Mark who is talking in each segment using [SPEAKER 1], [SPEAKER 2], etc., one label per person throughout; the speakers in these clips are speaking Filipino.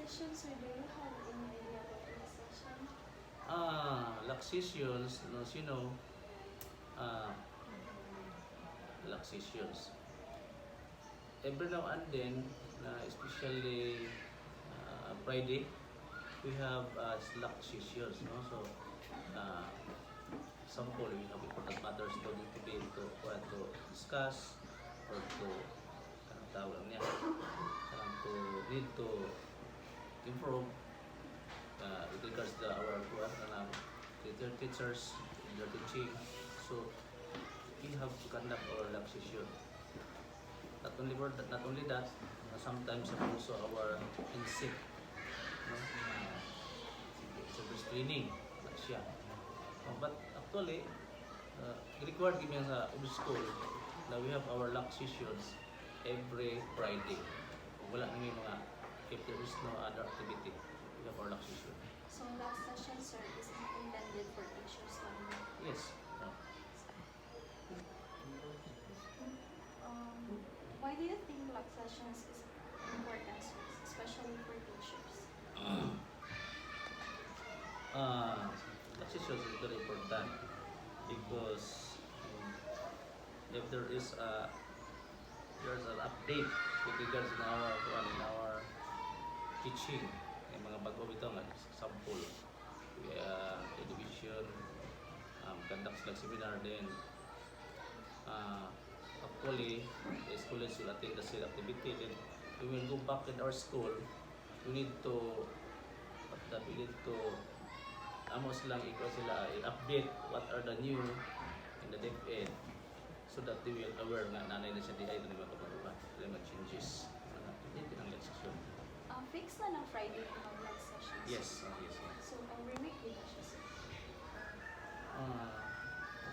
[SPEAKER 1] session, sir, do you have any idea about lax session?
[SPEAKER 2] Laxations, you know, laxations. Every now and then, especially Friday, we have laxations, no? So, sample, we have important matters to need to be to discuss or to tawag niya, to need to improve with regards to our teachers in their teaching. So we have to conduct our lab session. Not only that, sometimes also our insect, no? Service training, not siya. But actually, required kami sa school na we have our lab sessions every Friday. Wala nang mga, if there is no other activity, we have our lab session.
[SPEAKER 1] So lax session, sir, is intended for teachers only?
[SPEAKER 2] Yes.
[SPEAKER 1] Why do you think lax sessions is important, sir, especially for teachers?
[SPEAKER 2] Lab sessions is very important because if there's an update with regards to our teaching, yung mga bago ito nga sample, education, conducts like seminar din. Actually, the students will attend the same activity. Then we will go back in our school. We need to amos lang ikaw sila i-update what are the new in the DepEd so that they will aware nga nanay na siya di ay mga kapag-upa, mga changes. Hindi ang leksyon.
[SPEAKER 1] Fix na ng Friday ang lax session?
[SPEAKER 2] Yes, yes.
[SPEAKER 1] So every week din na siya, sir?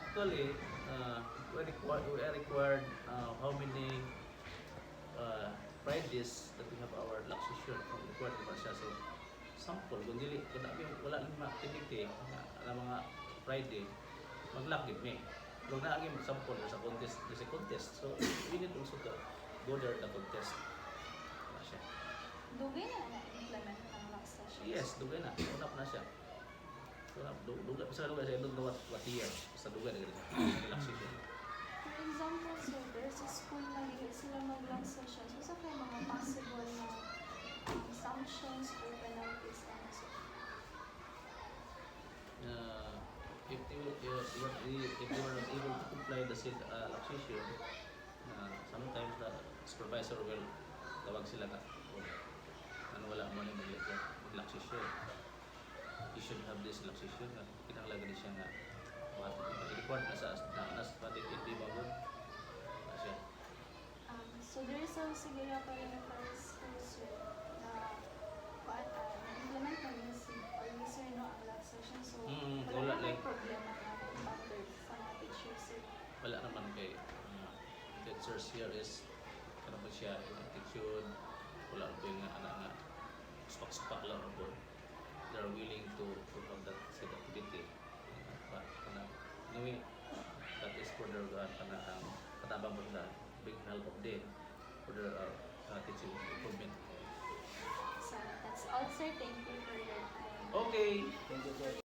[SPEAKER 2] Actually, we are required how many Fridays that we have our lab session. Required naman siya. So, sample, kung wala nang mga activity na mga Friday, mag-lab me. Kung naagin sample sa contest, there's a contest. So, we need also to go there the contest. Wala siya.
[SPEAKER 1] Dugay na na-implement ang lax session?
[SPEAKER 2] Yes, dugay na. Unap na siya. Dugay sa what year sa dugay na relax session.
[SPEAKER 1] For example, sir, there's a school na hindi sila mag-lax session. So, sa kaya mga possible na sanctions or penalties ano, sir?
[SPEAKER 2] If they were not able to comply the said lax session, sometimes the supervisor will tawag sila ka ano wala mo na mag-lax session. You should have this relaxation na kinahanglan siya nga record na sa pati hindi magod na siya.
[SPEAKER 1] So there is a Sigaya Elementary School, sir, na na-implement ng UC or user no ang lax session. So wala na may problema na encounter sa mga teachers, sir?
[SPEAKER 2] Wala naman kay teachers here is ano ba siya attitude wala po yung anak nga spak-spak lang po. They are willing to have that said activity. But anyway, that is for their katabang mo na big help of them for their teaching improvement.
[SPEAKER 1] So that's all, sir. Thank you for your time.
[SPEAKER 2] Okay. Thank you, sir.